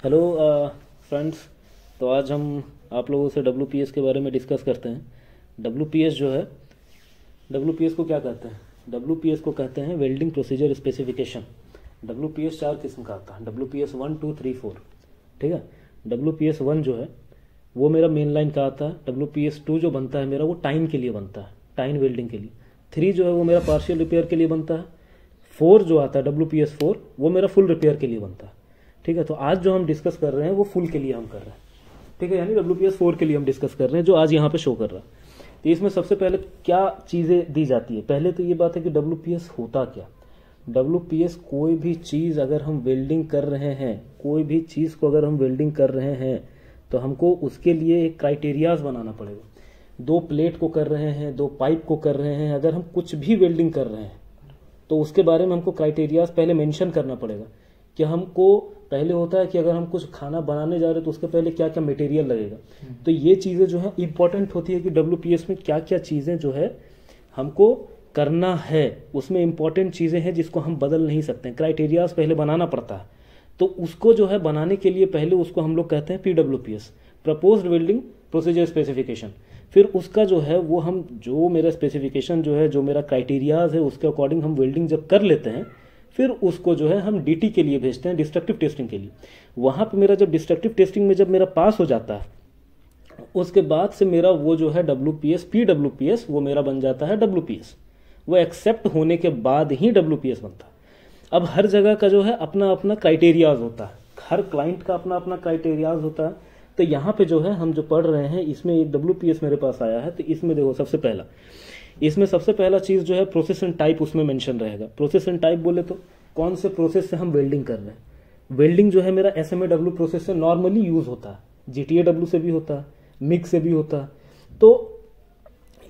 Hello friends. तो आज हम आप लोगों से WPS के बारे में डिस्कस करते हैं। WPS जो है, WPS को क्या कहते हैं? WPS को कहते हैं वेल्डिंग प्रोसीजर स्पेसिफिकेशन। WPS 4 किस्म का आता है, WPS 1, 2, 3, 4। ठीक है। WPS 1 जो है वो मेरा मेन लाइन का आता है। WPS 2 जो बनता है मेरा वो टाइन के लिए बनता है, टाइन वेल्डिंग के लिए। 3 जो है वो मेरा पार्शियल रिपेयर के लिए बनता है। 4 जो आता है WPS 4 वो मेरा फुल रिपेयर के लिए बनता है। ठीक है। तो आज जो हम डिस्कस कर रहे हैं वो फुल के लिए हम कर रहे हैं। ठीक है, यानी WPS 4 के लिए हम डिस्कस कर रहे हैं जो आज यहाँ पे शो कर रहा है। तो इसमें सबसे पहले क्या चीज़ें दी जाती है? पहले तो ये बात है कि WPS होता क्या। WPS कोई भी चीज़ अगर हम वेल्डिंग कर रहे हैं, कोई भी चीज़ को अगर हम वेल्डिंग कर रहे हैं तो हमको उसके लिए एक क्राइटेरियाज बनाना पड़ेगा। 2 प्लेट को कर रहे हैं, 2 पाइप को कर रहे हैं, अगर हम कुछ भी वेल्डिंग कर रहे हैं तो उसके बारे में हमको क्राइटेरियाज पहले मेंशन करना पड़ेगा कि हमको पहले होता है कि अगर हम कुछ खाना बनाने जा रहे हैं तो उसके पहले क्या क्या मटेरियल लगेगा। तो ये चीज़ें जो है इंपॉर्टेंट होती है कि WPS में क्या क्या चीज़ें जो है हमको करना है, उसमें इंपॉर्टेंट चीज़ें हैं जिसको हम बदल नहीं सकते। क्राइटेरियाज पहले बनाना पड़ता है। तो उसको जो है बनाने के लिए पहले उसको हम लोग कहते हैं PWPS, proposed welding procedure specification. फिर उसका जो है वो हम जो मेरा स्पेसिफिकेशन जो है, जो मेरा क्राइटेरियाज है, उसके अकॉर्डिंग हम वेल्डिंग जब कर लेते हैं फिर उसको जो है हम DT के लिए भेजते हैं, डिस्ट्रक्टिव टेस्टिंग के लिए। वहां पे मेरा जब डिस्ट्रक्टिव टेस्टिंग में जब मेरा पास हो जाता है उसके बाद से मेरा वो जो है WPS PWPS वो मेरा बन जाता है WPS। वो एक्सेप्ट होने के बाद ही WPS बनता है। अब हर जगह का जो है अपना अपना क्राइटेरियाज होता है, हर क्लाइंट का अपना अपना क्राइटेरियाज होता है। तो यहाँ पे जो है हम जो पढ़ रहे हैं इसमें एक WPS मेरे पास आया है। तो इसमें देखो इसमें सबसे पहला चीज जो है प्रोसेस एंड टाइप उसमें मेंशन रहेगा। प्रोसेस एंड टाइप बोले तो कौन से प्रोसेस से हम वेल्डिंग कर रहे हैं। वेल्डिंग जो है मेरा SMAW प्रोसेस से नॉर्मली यूज होता है, GTAW से भी होता है, मिक्स से भी होता है। तो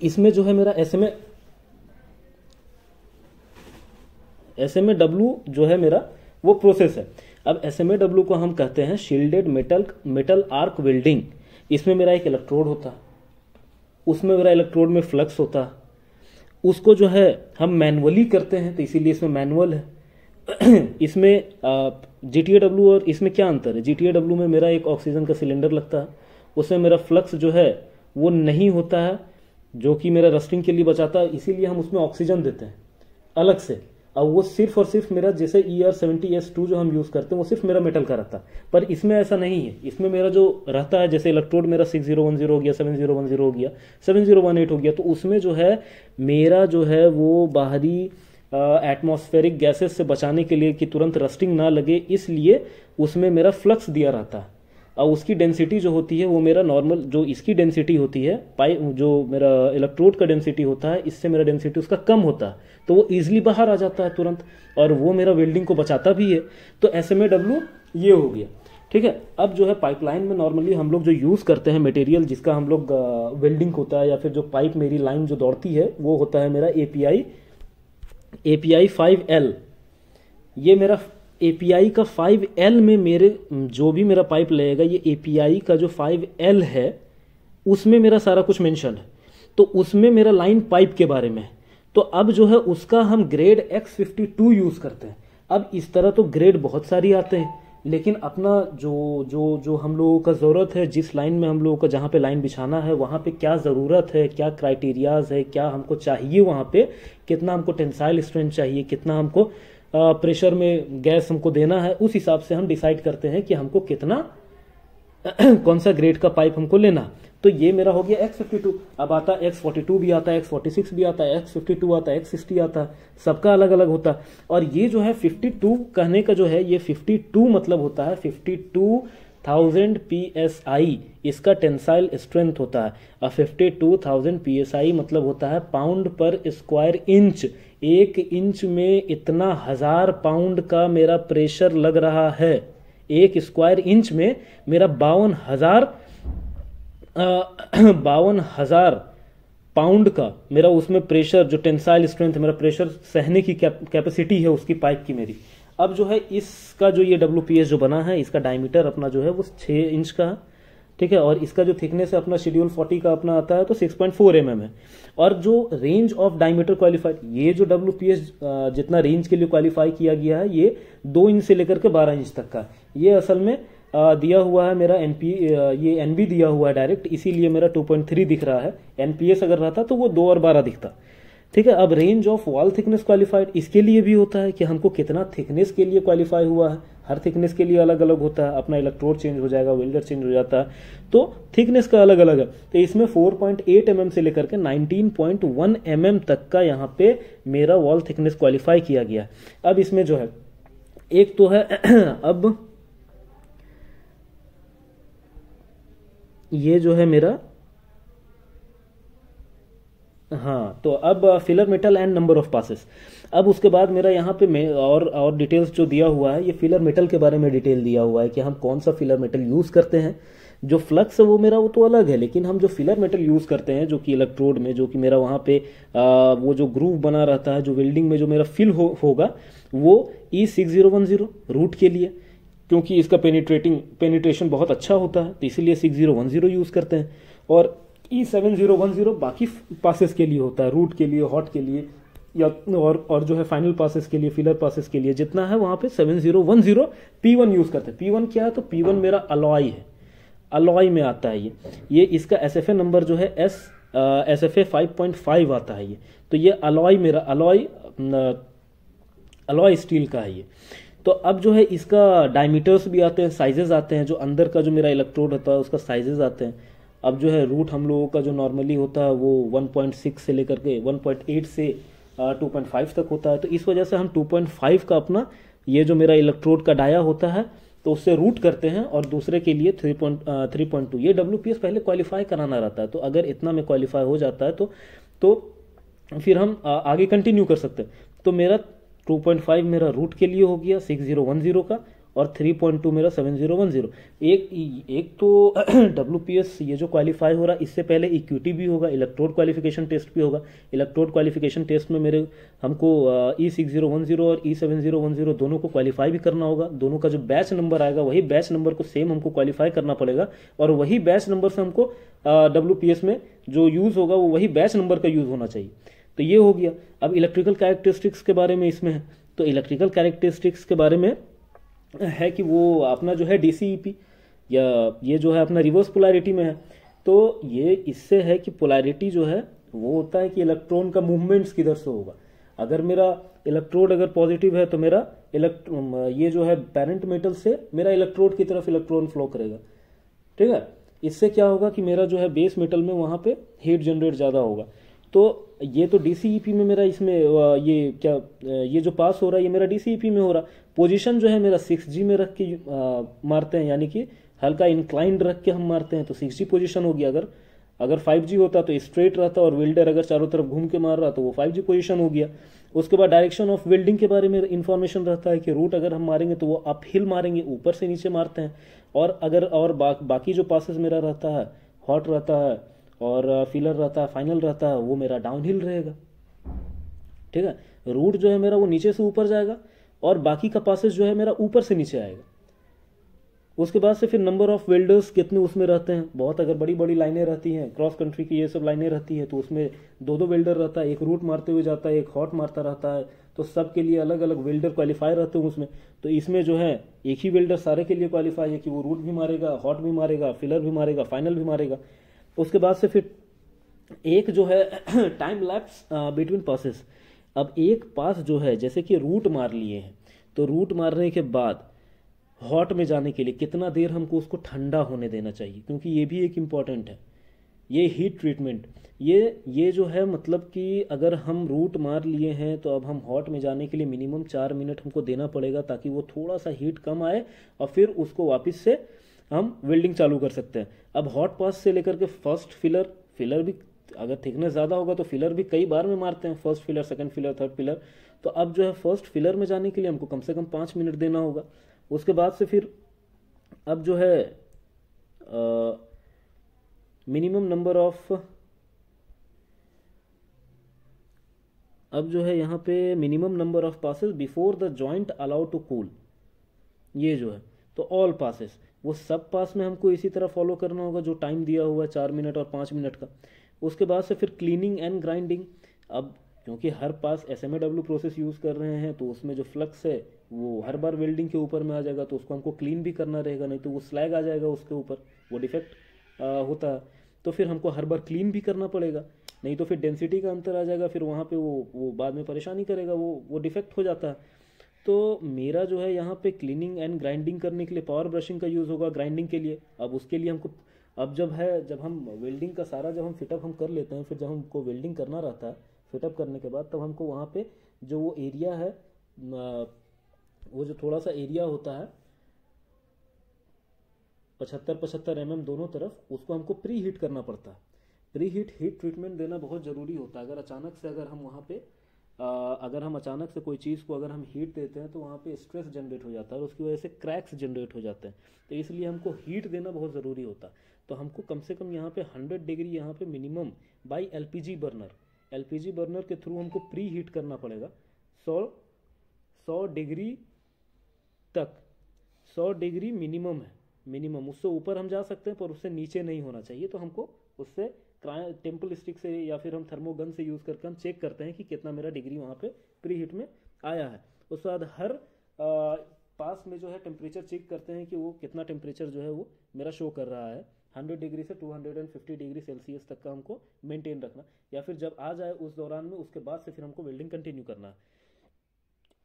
इसमें जो है मेरा SMAW जो है मेरा वो प्रोसेस है। अब SMAW को हम कहते हैं शील्डेड मेटल आर्क वेल्डिंग। इसमें मेरा एक इलेक्ट्रोड होता है, उसमें मेरा इलेक्ट्रोड में फ्लक्स होता है, उसको जो है हम मैनुअली करते हैं तो इसीलिए इसमें मैनुअल है। इसमें GTAW और इसमें क्या अंतर है? GTAW में मेरा एक ऑक्सीजन का सिलेंडर लगता है, उसमें मेरा फ्लक्स जो है वो नहीं होता है, जो कि मेरा रस्टिंग के लिए बचाता है, इसीलिए हम उसमें ऑक्सीजन देते हैं अलग से। अब वो सिर्फ और सिर्फ मेरा जैसे ER70S2 जो हम यूज करते हैं वो सिर्फ मेरा मेटल का रहता है, पर इसमें ऐसा नहीं है। इसमें मेरा जो रहता है जैसे इलेक्ट्रोड मेरा 6010 हो गया, 7010 हो गया, 7018 हो गया, तो उसमें जो है मेरा जो है वो बाहरी एटमॉस्फेरिक गैसेस से बचाने के लिए कि तुरंत रस्टिंग ना लगे, इसलिए उसमें मेरा फ्लक्स दिया रहता है। और उसकी डेंसिटी जो होती है वो मेरा नॉर्मल जो इसकी डेंसिटी होती है पाइप जो मेरा इलेक्ट्रोड का डेंसिटी होता है, इससे मेरा डेंसिटी उसका कम होता है, तो वो इजीली बाहर आ जाता है तुरंत, और वो मेरा वेल्डिंग को बचाता भी है। तो SMAW ये हो गया। ठीक है। अब जो है पाइपलाइन में नॉर्मली हम लोग जो यूज करते हैं मटेरियल जिसका हम लोग वेल्डिंग होता है, या फिर जो पाइप मेरी लाइन जो दौड़ती है वो होता है मेरा API 5L। ये मेरा API का 5L में मेरे जो भी मेरा पाइप लगेगा, ये API का जो 5L है उसमें मेरा सारा कुछ मेंशन है। तो उसमें मेरा लाइन पाइप के बारे में है। तो अब जो है उसका हम ग्रेड X52 यूज करते हैं। अब इस तरह तो ग्रेड बहुत सारी आते हैं, लेकिन अपना जो जो जो हम लोगों का जरूरत है, जिस लाइन में हम लोगों को जहाँ पे लाइन बिछाना है वहाँ पे क्या जरूरत है, क्या क्राइटेरियाज है, क्या हमको चाहिए, वहाँ पे कितना हमको टेंसाइल स्ट्रेंथ चाहिए, कितना हमको प्रेशर में गैस हमको देना है, उस हिसाब से हम डिसाइड करते हैं कि हमको कितना कौन सा ग्रेड का पाइप हमको लेना। तो ये मेरा हो गया X52। अब आता है X42 भी आता है, X46 भी आता है, X52 आता है, X60 आता है, सबका अलग अलग होता है। और ये जो है 52 कहने का जो है, ये 52 मतलब होता है 52,000 PSI इसका टेंसाइल स्ट्रेंथ होता है। और 52,000 PSI मतलब होता है पाउंड पर स्क्वायर इंच। 1 इंच में इतना 1000 पाउंड का मेरा प्रेशर लग रहा है। 1 स्क्वायर इंच में मेरा 52,000 पाउंड का मेरा उसमें प्रेशर, जो टेंसाइल स्ट्रेंथ मेरा प्रेशर सहने की कैपेसिटी है उसकी पाइप की मेरी। अब जो है इसका जो ये WPS जो बना है, इसका डायमीटर अपना जो है वो 6 इंच का है। ठीक है। और इसका जो थिकनेस है अपना शेड्यूल 40 का अपना आता है तो 6.4 mm है। और जो रेंज ऑफ डायमीटर क्वालिफाइड, ये जो WPS जितना रेंज के लिए क्वालिफाई किया गया है ये 2 इंच से लेकर के 12 इंच तक का, ये असल में दिया हुआ है मेरा ये एनबी दिया हुआ है डायरेक्ट, इसीलिए मेरा 2.3 दिख रहा है। एनपीएस अगर रहता तो वो 2 और 12 दिखता। ठीक है, अब range of wall thickness qualified, इसके लिए भी होता है कि हमको कितना थिकनेस के लिए क्वालिफाई हुआ है। हर थिकनेस के लिए अलग अलग होता है, अपना इलेक्ट्रोड चेंज हो जाएगा, वेल्डर चेंज हो जाता है, तो थिकनेस का अलग अलग है। तो इसमें 4.8 mm से लेकर के 19.1 mm तक का यहाँ पे मेरा वॉल थिकनेस क्वालिफाई किया गया है। अब इसमें जो है एक तो है अब ये जो है मेरा, हाँ, तो अब filler metal and number of passes. अब उसके बाद मेरा यहाँ पे और डिटेल्स जो दिया हुआ है, ये फिलर मेटल के बारे में डिटेल दिया हुआ है कि हम कौन सा फिलर मेटल यूज करते हैं। जो फ्लक्स है वो मेरा वो तो अलग है, लेकिन हम जो फिलर मेटल यूज करते हैं जो कि इलेक्ट्रोड में, जो कि मेरा वहाँ पे वो जो ग्रूव बना रहता है, जो वेल्डिंग में जो मेरा फिल होगा वो E6010 रूट के लिए, क्योंकि इसका पेनिट्रेशन बहुत अच्छा होता है, तो इसीलिए 6010 यूज करते हैं। और E7010 बाकी पासेस के लिए होता है, रूट के लिए, हॉट के लिए, या और जो है फाइनल पासेस के लिए, फिलर पासेस के लिए जितना है वहां पे 7010 P1 यूज करते हैं। P1 क्या है, तो P1 मेरा अलॉय है, अलॉय में आता है ये इसका SFA नंबर जो है SFA 5.5 आता है ये। तो ये अलॉय मेरा अलॉय स्टील का है ये। तो अब जो है इसका डायमीटर्स भी आते हैं, साइजेस आते हैं, जो अंदर का जो मेरा इलेक्ट्रोड होता है उसका साइजेस आते हैं। अब जो है रूट हम लोगों का जो नॉर्मली होता है वो 1.6 से लेकर के 1.8 से 2.5 तक होता है। तो इस वजह से हम 2.5 का अपना ये जो मेरा इलेक्ट्रोड का डाया होता है तो उससे रूट करते हैं, और दूसरे के लिए 3.2। ये WPS पहले क्वालिफाई कराना रहता है, तो अगर इतना में क्वालिफाई हो जाता है तो फिर हम आगे कंटिन्यू कर सकते हैं। तो मेरा 2.5 मेरा रूट के लिए हो गया 6010 का, और 3.2 मेरा 7010। एक तो WPS ये जो क्वालिफाई हो रहा है, इससे पहले EQT भी होगा, इलेक्ट्रोड क्वालिफिकेशन टेस्ट भी होगा। इलेक्ट्रोड क्वालिफिकेशन टेस्ट में मेरे हमको E6010 और E7010 दोनों को क्वालिफाई भी करना होगा। दोनों का जो बैच नंबर आएगा वही बैच नंबर को सेम हमको क्वालिफाई करना पड़ेगा, और वही बैच नंबर से हमको WPS में जो यूज होगा वो वही बैच नंबर का यूज होना चाहिए। तो ये हो गया। अब इलेक्ट्रिकल कैरेक्टरिस्टिक्स के बारे में इसमें है, तो इलेक्ट्रिकल कैरेक्टरिस्टिक्स के बारे में है कि वो अपना जो है DCEP या ये जो है अपना रिवर्स पोलैरिटी में है। तो ये इससे है कि पोलैरिटी जो है वो होता है कि इलेक्ट्रॉन का मूवमेंट्स किधर से होगा। अगर मेरा इलेक्ट्रोड अगर पॉजिटिव है तो मेरा ये जो है पेरेंट मेटल से मेरा इलेक्ट्रोड की तरफ इलेक्ट्रॉन फ्लो करेगा। ठीक है, इससे क्या होगा कि मेरा जो है बेस मेटल में वहां पे हीट जनरेट ज़्यादा होगा। तो ये तो DCEP में मेरा इसमें ये जो पास हो रहा है ये मेरा DCEP में हो रहा। पोजीशन जो है मेरा 6G में रख के मारते हैं, यानी कि हल्का इंक्लाइंड रख के हम मारते हैं, तो 6G पोजीशन होगी। अगर 5G होता तो स्ट्रेट रहता, और वेल्डर अगर चारों तरफ घूम के मार रहा तो वो 5G पोजीशन हो गया। उसके बाद डायरेक्शन ऑफ वेल्डिंग के बारे में इंफॉर्मेशन रहता है कि रूट अगर हम मारेंगे तो वो अप हिल मारेंगे, ऊपर से नीचे मारते हैं। और बाकी जो पासेस मेरा रहता है, हॉट रहता है और फिलर रहता है, फाइनल रहता है, वो मेरा डाउन हिल रहेगा। ठीक है, रूट जो है मेरा वो नीचे से ऊपर जाएगा, और बाकी का पासेस जो है मेरा ऊपर से नीचे आएगा। उसके बाद से फिर नंबर ऑफ वेल्डर्स कितने उसमें रहते हैं, बहुत अगर बड़ी बड़ी लाइनें रहती हैं, क्रॉस कंट्री की ये सब लाइनें रहती है, तो उसमें 2 वेल्डर रहता है, एक रूट मारते हुए जाता है, एक हॉट मारता रहता है। तो सबके लिए अलग अलग वेल्डर क्वालिफाई रहते हैं उसमें। तो इसमें जो है एक ही वेल्डर सारे के लिए क्वालिफाई है कि वो रूट भी मारेगा, हॉट भी मारेगा, फिलर भी मारेगा, फाइनल भी मारेगा। उसके बाद से फिर एक जो है टाइम लैप्स बिटवीन पासेस। अब एक पास जो है जैसे कि रूट मार लिए हैं, तो रूट मारने के बाद हॉट में जाने के लिए कितना देर हमको उसको ठंडा होने देना चाहिए, क्योंकि ये भी एक इम्पॉर्टेंट है, ये हीट ट्रीटमेंट। ये जो है मतलब कि अगर हम रूट मार लिए हैं तो अब हम हॉट में जाने के लिए मिनिमम 4 मिनट हमको देना पड़ेगा, ताकि वो थोड़ा सा हीट कम आए और फिर उसको वापस से हम वेल्डिंग चालू कर सकते हैं। अब हॉट पास से लेकर के फर्स्ट फिलर भी अगर थिकनेस ज़्यादा होगा तो फिलर भी कई बार में मारते हैं, first filler, second filler, third filler. तो अब जो है फर्स्ट फिलर में जाने के लिए हमको कम से कम 5 मिनट देना होगा। उसके बाद से फिर अब जो है मिनिमम नंबर ऑफ, अब जो है यहाँ पे minimum number of passes before the joint allowed to cool, ये जो है तो ऑल पासेस वो सब पास में हमको इसी तरह फॉलो करना होगा जो टाइम दिया हुआ है 4 मिनट और 5 मिनट का। उसके बाद से फिर क्लीनिंग एंड ग्राइंडिंग। अब क्योंकि हर पास SMA प्रोसेस यूज़ कर रहे हैं, तो उसमें जो फ्लक्स है वो हर बार वेल्डिंग के ऊपर में आ जाएगा, तो उसको हमको क्लीन भी करना रहेगा, नहीं तो वो स्लैग आ जाएगा उसके ऊपर, वो डिफेक्ट होता है। तो फिर हमको हर बार क्लीन भी करना पड़ेगा, नहीं तो फिर डेंसिटी का अंतर आ जाएगा, फिर वहाँ पे वो बाद में परेशानी करेगा, वो डिफेक्ट हो जाता है। तो मेरा जो है यहाँ पे क्लीनिंग एंड ग्राइंडिंग करने के लिए पावर ब्रशिंग का यूज़ होगा ग्राइंडिंग के लिए। अब उसके लिए हमको, अब जब हम वेल्डिंग का सारा जब हम फिटअप हम कर लेते हैं, फिर जब हमको वेल्डिंग करना रहता है फिटअप करने के बाद, तब हमको वहाँ पे जो वो एरिया है, वो जो थोड़ा सा एरिया होता है 75-75 दोनों तरफ, उसको हमको प्री हीट करना पड़ता है। प्री हीट ट्रीटमेंट देना बहुत ज़रूरी होता है। अगर हम वहाँ पे अगर हम अचानक से कोई चीज़ को अगर हम हीट देते हैं, तो वहाँ पे स्ट्रेस जनरेट हो जाता है और उसकी वजह से क्रैक्स जनरेट हो जाते हैं। तो इसलिए हमको हीट देना बहुत ज़रूरी होता है। तो हमको कम से कम यहाँ पे 100 डिग्री यहाँ पे मिनिमम बाई एलपीजी बर्नर के थ्रू हमको प्री हीट करना पड़ेगा। 100 डिग्री तक, 100 डिग्री मिनिमम है, मिनिमम। उससे ऊपर हम जा सकते हैं पर उससे नीचे नहीं होना चाहिए। तो हमको उससे टेम्पल स्टिक से या फिर हम थर्मोगन से यूज़ करके हम चेक करते हैं कि कितना मेरा डिग्री वहाँ पे प्री हीट में आया है। उसके बाद हर पास में जो है टेम्परेचर चेक करते हैं कि वो कितना टेम्परेचर जो है वो मेरा शो कर रहा है। 100 डिग्री से 250 डिग्री सेल्सियस तक का हमको मेंटेन रखना, या फिर जब आ जाए उस दौरान में, उसके बाद से फिर हमको वेल्डिंग कंटिन्यू करना है।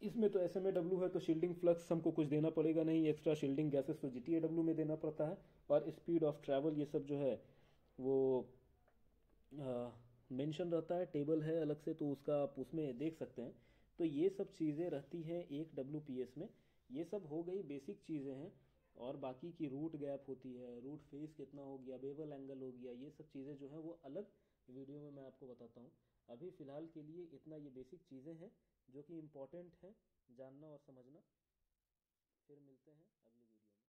इसमें तो SMA है, तो शील्डिंग फ्लक्स हमको कुछ देना पड़ेगा नहीं, एक्स्ट्रा शील्डिंग गैसेस तो GTAW में देना पड़ता है। और स्पीड ऑफ ट्रैवल ये सब जो है वो मेंशन रहता है, टेबल है अलग से, तो उसका आप उसमें देख सकते हैं। तो ये सब चीज़ें रहती हैं एक WPS में। ये सब हो गई बेसिक चीज़ें हैं। और बाकी की रूट गैप होती है, रूट फेस कितना हो गया, बेवल एंगल हो गया, ये सब चीज़ें जो है वो अलग वीडियो में मैं आपको बताता हूँ। अभी फ़िलहाल के लिए इतना ये बेसिक चीज़ें हैं जो कि इम्पोर्टेंट है जानना और समझना। फिर मिलते हैं अगली वीडियो में।